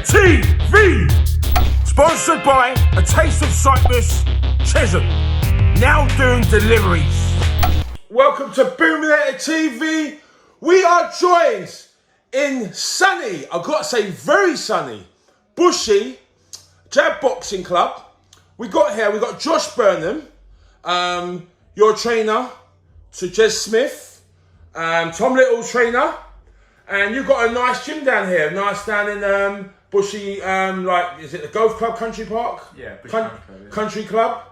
TV. Sponsored by A Taste of Cyprus, Chisholm. Now doing deliveries. Welcome to Boominator TV. We are joined in sunny, I've got to say very sunny, bushy, Jab Boxing Club. We got Josh Burnham, your trainer, to Jes Smith, Tom Little trainer, and you've got a nice gym down here, nice down in bushy, is it the Golf Club Country Park? Yeah, Country Club.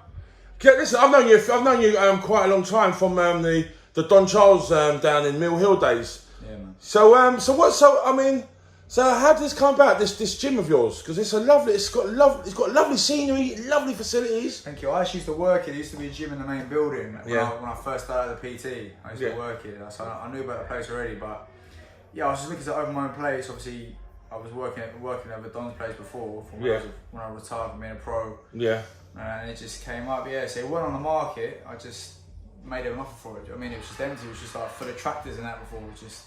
Yeah, listen, I've known you quite a long time from the Don Charles down in Mill Hill days. Yeah, man. So how did this come about? This gym of yours, because it's got lovely scenery, lovely facilities. Thank you. I actually used to work it. There used to be a gym in the main building when I first started the PT. I used to work it, so I knew about the place already. But yeah, I was just looking to open my own place. Obviously, I was working over Don's place before when I retired from being a pro. Yeah. And it just came up. Yeah, so it went on the market. I just made an offer for it. I mean, it was just empty. It was just like for the tractors and that before. It was just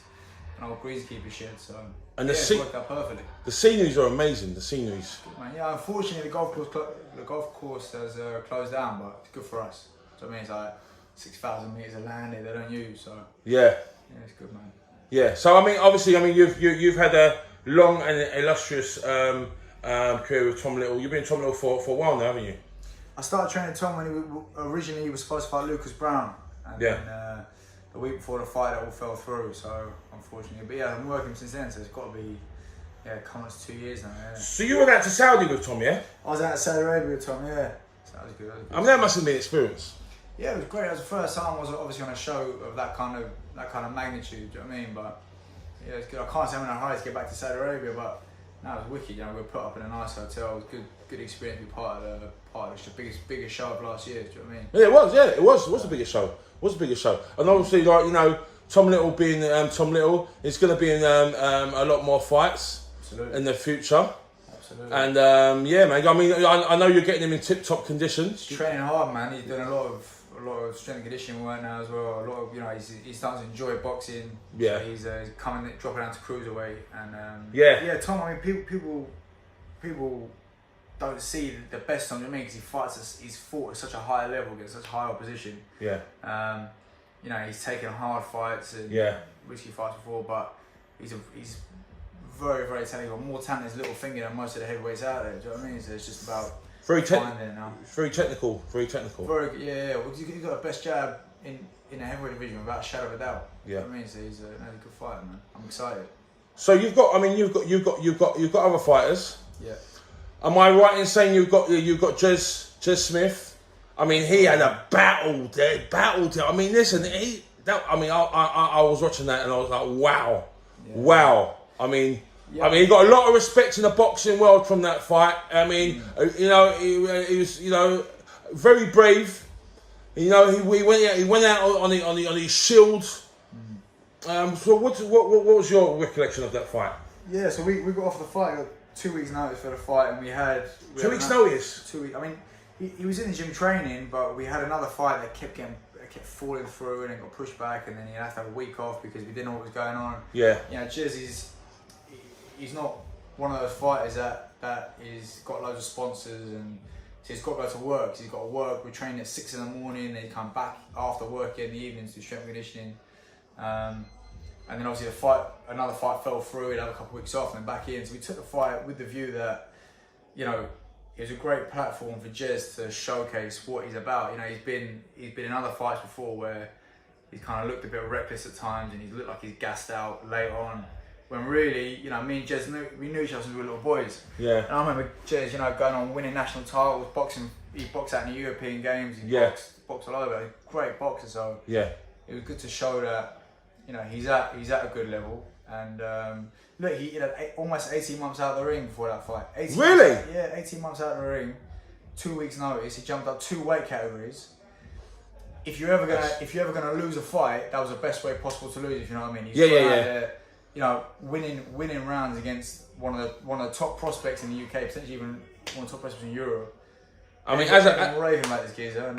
an old greasekeeper shed. So and it worked out perfectly. The sceneries are amazing. The sceneries. Man, yeah, unfortunately, the golf course has closed down, but it's good for us. So I mean, it's like 6,000 meters of land that they don't use. So yeah, it's good, man. Yeah. So I mean, obviously, you've had a long and illustrious career with Tom Little. You've been Tom Little for a while now, haven't you? I started training Tom when he was supposed to fight Lucas Brown, and then the week before the fight, it all fell through. So unfortunately, but yeah, I've been working since then. So it's got to be coming to 2 years now. Yeah. So you went out to Saudi with Tom, yeah? I was out to Saudi Arabia with Tom, yeah. So that was good. I mean, that must have been an experience. Yeah, it was great. It was the first time I was obviously on a show of that kind of magnitude. Do you know what I mean? But yeah, it's good. I can't say I'm in a hurry to get back to Saudi Arabia, but no, it was wicked. You know, we were put up in a nice hotel. It was good experience to be part of the biggest show of last year. Do you know what I mean? Yeah, it was. Yeah, it was the biggest show. It was the biggest show. And obviously, Tom Little being Tom Little, is going to be in a lot more fights in the future. Absolutely. And man. I mean, I know you're getting him in tip-top conditions. He's training hard, man. He's doing a lot of strength and conditioning work now as well. A lot of he's starting to enjoy boxing. Yeah. So he's dropping down to cruiserweight, and Tom. I mean, people don't see the best on him because he's fought at such a high level against such high opposition. Yeah. He's taken hard fights and risky fights before, but he's very, very talented. He's got more talent in his little finger than most of the heavyweights out there. Do you know what I mean? So it's just about finding it now. Very technical. Well, he's got the best jab in the heavyweight division without a shadow of a doubt. Yeah. You know what I mean? So he's a good fighter, man. I'm excited. So you've got other fighters. Yeah. Am I right in saying you've got Jes Smith? I mean, he had a battle there. I mean, listen, I was watching that and I was like, wow. I mean, he got a lot of respect in the boxing world from that fight. I mean, he was, very brave. He went out on his shield. So what was your recollection of that fight? Yeah, so we got off the fight. Got 2 weeks notice for the fight, and we had 2 weeks notice. 2 weeks. I mean, he was in the gym training, but we had another fight that kept falling through, and it got pushed back, and then he had to have a week off because we didn't know what was going on. Yeah. Jes he's not one of those fighters that is got loads of sponsors, and so he's got to go to work. So he's got to work. We train at 6 in the morning. Then he come back after work in the evenings to do strength and conditioning. And then obviously another fight fell through. He'd have a couple of weeks off and then back in. So we took the fight with the view that, it was a great platform for Jes to showcase what he's about. He's been in other fights before where he's kind of looked a bit reckless at times and he's looked like he's gassed out later on. When really, me and Jes we knew each other since we were little boys. Yeah. And I remember Jes, going on winning national titles, boxing. He boxed out in the European Games. He boxed all over. Great boxer. So it was good to show that. He's at a good level, and look, he had almost 18 months out of the ring before that fight. 18 months out of the ring, 2 weeks notice. He jumped up 2 weight categories. If you're ever gonna lose a fight, that was the best way possible to lose. If you know what I mean. Winning rounds against one of the top prospects in the UK, potentially even one of the top prospects in Europe. I mean, raving about this geezer.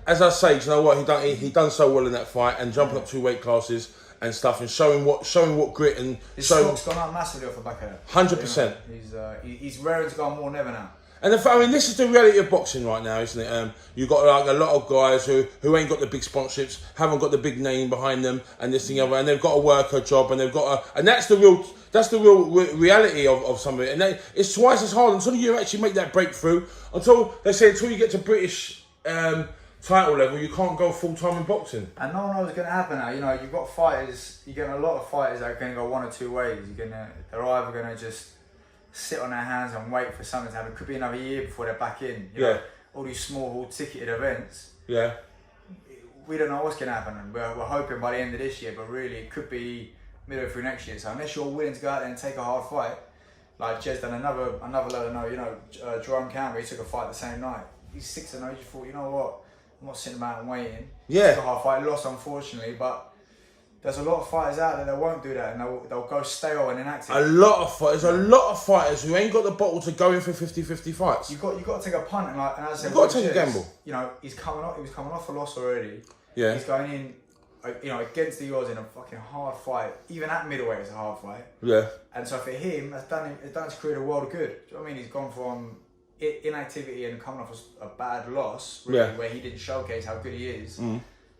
As I say, do you know what he done so well in that fight and jumping up 2 weight classes. and stuff, and showing what grit and his showing. stock's gone up massively off the back of that. 100%. He's raring to go more than ever now. And this is the reality of boxing right now, isn't it? You've got like a lot of guys who ain't got the big sponsorships, haven't got the big name behind them, and this thing other, and they've got to work a job, and they've got and that's the real reality of some of it. And it's twice as hard until you actually make that breakthrough. Until you get to British title level, you can't go full time in boxing. And no one knows what's going to happen now. You know, you've got fighters. You're getting a lot of fighters that are going to go one or two ways. They're either going to just sit on their hands and wait for something to happen. It could be another year before they're back in. You know, all these small ticketed events. Yeah. We don't know what's going to happen. And we're hoping by the end of this year, but really it could be midway through next year. So unless you're willing to go out there and take a hard fight, like Jes done another level. No, you know, Jerome Campbell, he took a fight the same night. He's 6-0. You thought, you know what? I'm not sitting around and waiting. Yeah. Took a hard fight, lost unfortunately, but there's a lot of fighters out there that won't do that, and they'll go stale and inactive. A lot of fighters who ain't got the bottle to go in for 50-50 fights. You've got to take a punt, and as I said, you've got to take a gamble. You know, he was coming off a loss already. Yeah. He's going in, you know, against the odds in a fucking hard fight. Even at middleweight, it's a hard fight. Yeah. And so for him, it's done his career a world of good. Do you know what I mean? He's gone from inactivity and coming off a bad loss, really, where he didn't showcase how good he is,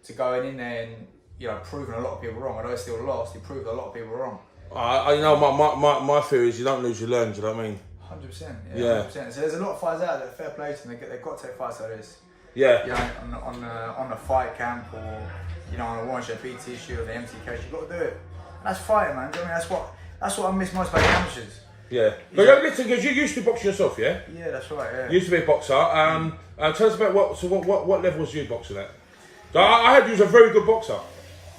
to going in there and, you know, proving a lot of people wrong. Although he still lost, he proved a lot of people wrong. I know my theory is you don't lose, you learn. Do you know what I mean? 100%. Yeah. 100%. So there's a lot of fighters out there. Fair play to them. They've got to take fights like this. Yeah. You know, on the fight camp, or you know, on a one shot BT shoot or the MTK, you've got to do it. And that's fighting, man. Do you know what I mean? That's what I miss most about amateurs. Yeah. But listen, because you used to box yourself, yeah? Yeah, that's right. Yeah. You used to be a boxer. Tell us about what level was you boxing at? I heard you was a very good boxer.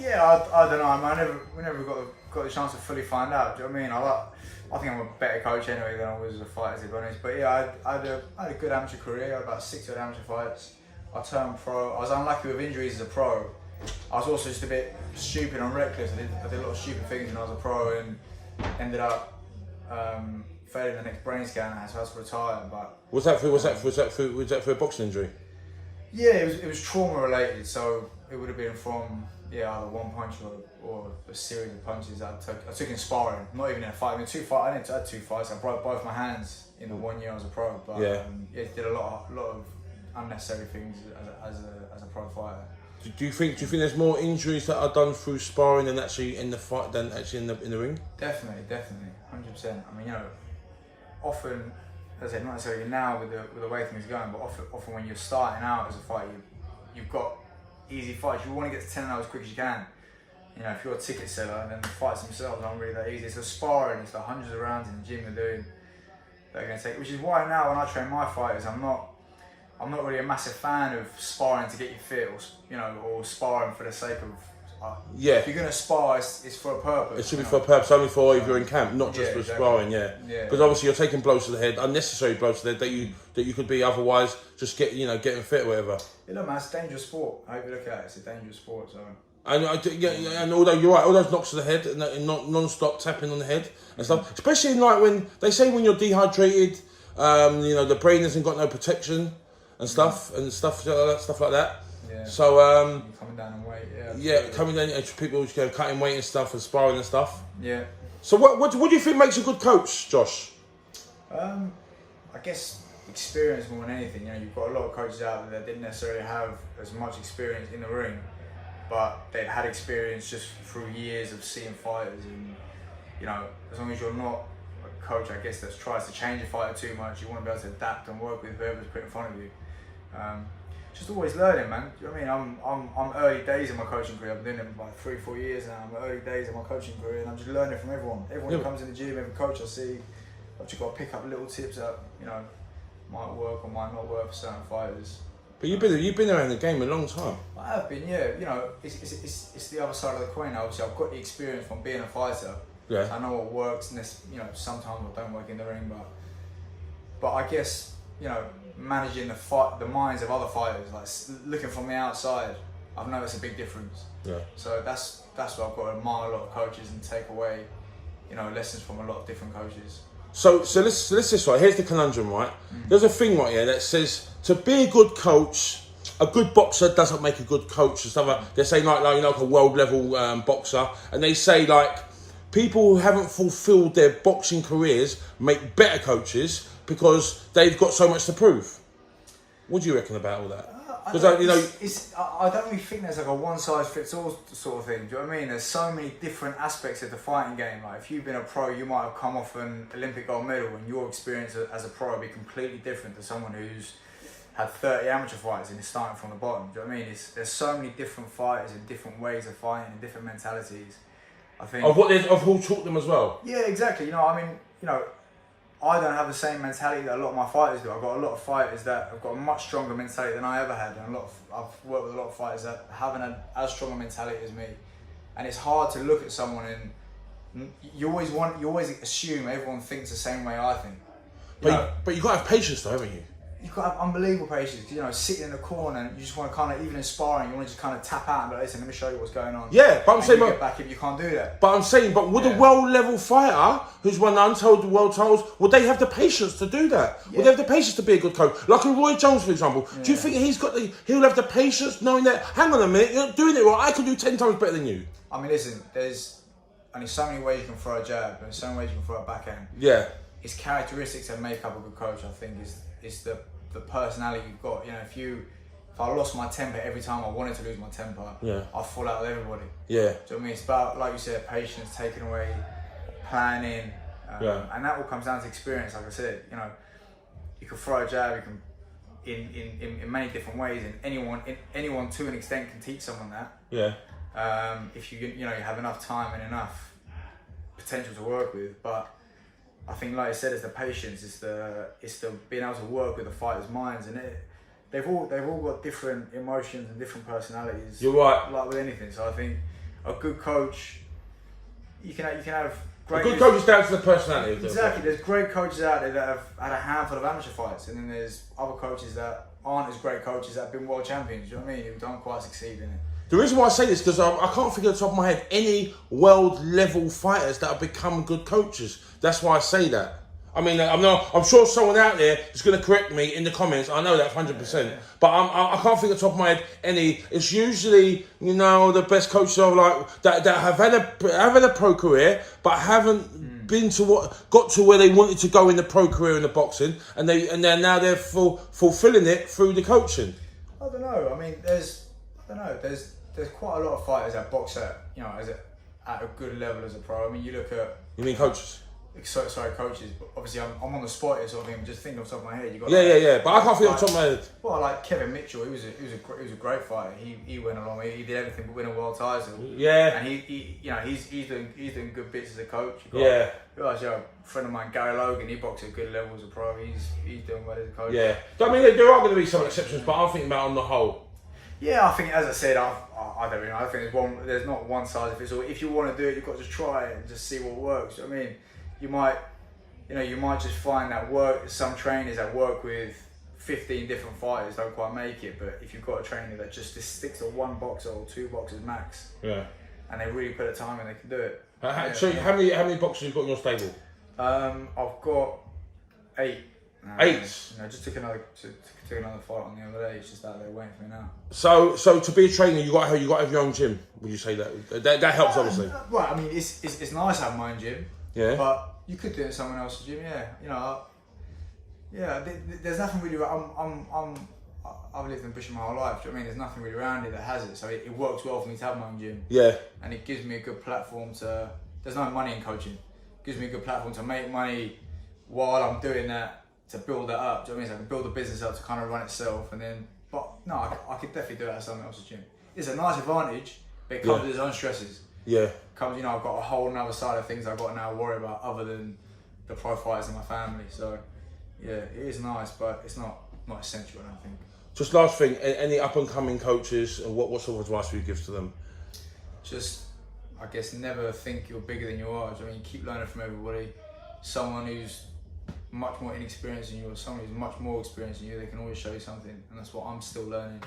Yeah, I don't know, man. We never got the chance to fully find out. Do you know what I mean? I think I'm a better coach anyway than I was as a fighter, to be honest. But yeah, I had a good amateur career. I had about 60 amateur fights. I turned pro. I was unlucky with injuries as a pro. I was also just a bit stupid and reckless. I did a lot of stupid things when I was a pro, and ended up failing the next brain scan. So I had to retire. But was that for a boxing injury? Yeah, it was trauma related. So it would have been from either one punch or a series of punches that I took in sparring. Not even in a fight. I mean, I had two fights. I broke both my hands in the 1 year I was a pro. But did a lot of unnecessary things as a pro fighter. Do you think there's more injuries that are done through sparring than actually in the fight than actually in the ring? Definitely, 100%. I mean, you know, often, as I said, not necessarily now with the way things are going, but often when you're starting out as a fighter, you've got easy fights. You want to get to 10 as quick as you can. You know, if you're a ticket seller, then the fights themselves aren't really that easy. It's the sparring, it's the hundreds of rounds in the gym they're doing that are going to take. Which is why now when I train my fighters, I'm not really a massive fan of sparring to get you fit, or sparring for the sake of. If you're gonna spar, it's for a purpose. It should be for a purpose, only for if you're in camp, not just for sparring. Yeah. Because obviously you're taking blows to the head, unnecessary blows to the head that you could be otherwise just getting fit or whatever. You know, man, it's a dangerous sport. I hope you look at it. It's a dangerous sport. So. And although you're right, all those knocks to the head and non-stop tapping on the head and stuff, especially when they say when you're dehydrated, the brain hasn't got no protection and stuff like that. Yeah. So coming down in weight, coming down. People cutting weight and stuff and sparring and stuff. Yeah. So what do you think makes a good coach, Josh? I guess experience more than anything. You know, you've got a lot of coaches out there that didn't necessarily have as much experience in the ring, but they've had experience just through years of seeing fighters. And you know, as long as you're not a coach, I guess, that tries to change a fighter too much, you want to be able to adapt and work with whoever's put in front of you. Just always learning, man. Do you know what I mean? I'm early days in my coaching career. I've been doing it for like 3-4 years now. I'm early days in my coaching career, and I'm just learning from everyone. Everyone who comes in the gym, every coach I see, I've just got to pick up little tips that might work or might not work for certain fighters. But you've been around the game a long time. I have been, yeah. You know, it's the other side of the coin. Obviously, I've got the experience from being a fighter. Yeah. So I know what works, and sometimes I don't work in the ring, but I guess. Managing the minds of other fighters, like looking from the outside, I've noticed a big difference. Yeah. So that's what I've got to admire a lot of coaches and take away, lessons from a lot of different coaches. So let's this right. Here's the conundrum, right? There's a thing right here that says to be a good coach, a good boxer doesn't make a good coach and stuff like. They say like a world level boxer, and they say like people who haven't fulfilled their boxing careers make better coaches because they've got so much to prove. What do you reckon about all that? I don't really think there's like a one size fits all sort of thing. Do you know what I mean? There's so many different aspects of the fighting game. Like if you've been a pro, you might have come off an Olympic gold medal, and your experience as a pro will be completely different to someone who's had 30 amateur fights and is starting from the bottom. Do you know what I mean? There's so many different fighters and different ways of fighting and different mentalities. I think of who taught them as well. Yeah, exactly. I don't have the same mentality that a lot of my fighters do. I've got a lot of fighters that have got a much stronger mentality than I ever had, and I've worked with a lot of fighters that haven't had as strong a mentality as me. And it's hard to look at someone and you always assume everyone thinks the same way I think. But you got to have patience though, haven't you? You've got to have unbelievable patience. Sitting in the corner and you just want to kind of, even in sparring, you want to just kind of tap out and be like, listen, let me show you what's going on. Yeah, but I'm saying, get back if you can't do that. But I'm saying, would a world level fighter who's won the untold world titles, would they have the patience to do that? Yeah. Would they have the patience to be a good coach? Like a Roy Jones, for example. Yeah. Do you think he'll have the patience knowing that, hang on a minute, you're not doing it well, I can do 10 times better than you? I mean, listen, there's only so many ways you can throw a jab and so many ways you can throw a backhand. Yeah. It's characteristics that make up a good coach, I think, is the personality you've got. If I lost my temper every time I wanted to lose my temper, I'd fall out with everybody. Yeah. Do you know what I mean? It's about, like you said, patience, taking away, planning, and that all comes down to experience. Like I said, you can throw a jab, you can in many different ways, and anyone to an extent can teach someone that. Yeah. If you have enough time and enough potential to work with, but I think, like I said, it's the patience, it's the being able to work with the fighters' minds, and they've all got different emotions and different personalities. You're right. Like with anything, so I think a good coach, you can have great. A good coach is down to the personality. Exactly. There's great coaches out there that have had a handful of amateur fights, and then there's other coaches that aren't as great coaches that have been world champions. You know what I mean? Who don't quite succeed in it. The reason why I say this is because I can't figure off the top of my head any world level fighters that have become good coaches. That's why I say that. I mean, I'm sure someone out there is going to correct me in the comments. I know that 100%. Yeah. But I can't think off the top of my head any. It's usually the best coaches are like that have had a pro career but haven't been to got to where they wanted to go in the pro career in the boxing, and they're fulfilling it through the coaching. I don't know. I mean, there's quite a lot of fighters that box at a good level as a pro. I mean, you look at. You mean coaches? Sorry, coaches. But obviously, I'm on the spot here, sort of thing. I'm just thinking off the top of my head. You got But I can't think off the top of my head. Well, like Kevin Mitchell, he was a great fighter. He went along. He did everything but win a world title. Yeah. And he's doing good bits as a coach. Yeah. A friend of mine, Gary Logan, he boxed at good levels as a pro. He's doing well as a coach. Yeah. I mean, there are going to be some exceptions, but I'm thinking about on the whole. Yeah, I think, as I said, I don't know. I think there's not one size fits all. If you want to do it, you've got to just try it and just see what works. I mean, you might just find that some trainers that work with 15 different fighters don't quite make it. But if you've got a trainer that just sticks to one boxer or two boxers max, and they really put the time in, they can do it. So how many boxers have you got in your stable? I've got 8. 8. Just took another fight on the other day. It's just out there waiting for me now. So to be a trainer, you got to have your own gym. Would you say that helps obviously? Well, I mean, it's nice to have my own gym. Yeah. But you could do it in someone else's gym. Yeah. There's nothing really. I've lived in Bush my whole life. Do you know what I mean? There's nothing really around it that has it. So it works well for me to have my own gym. Yeah. And it gives me a good platform to. There's no money in coaching. It gives me a good platform to make money while I'm doing that. To build that up, do you know what I mean? So I can build the business up to kind of run itself, and then, but no, I could definitely do that at someone else's gym. It's a nice advantage, but it comes with its own stresses. Yeah. I've got a whole other side of things I've got to now worry about other than the pro fighters in my family. So, yeah, it is nice, but it's not essential, I don't think. Just last thing, any up and coming coaches, and what sort of advice would you give to them? Just, I guess, never think you're bigger than you are. I mean, keep learning from everybody. Someone who's much more inexperienced than you, or someone who's much more experienced than you, they can always show you something, and that's what I'm still learning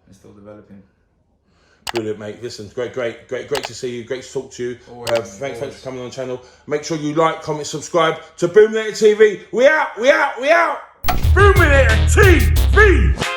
and still developing. Brilliant, mate. Listen, great to see you. Great to talk to you. Thanks for coming on the channel. Make sure you like, comment, subscribe to Boominator TV. We out. Boominator TV.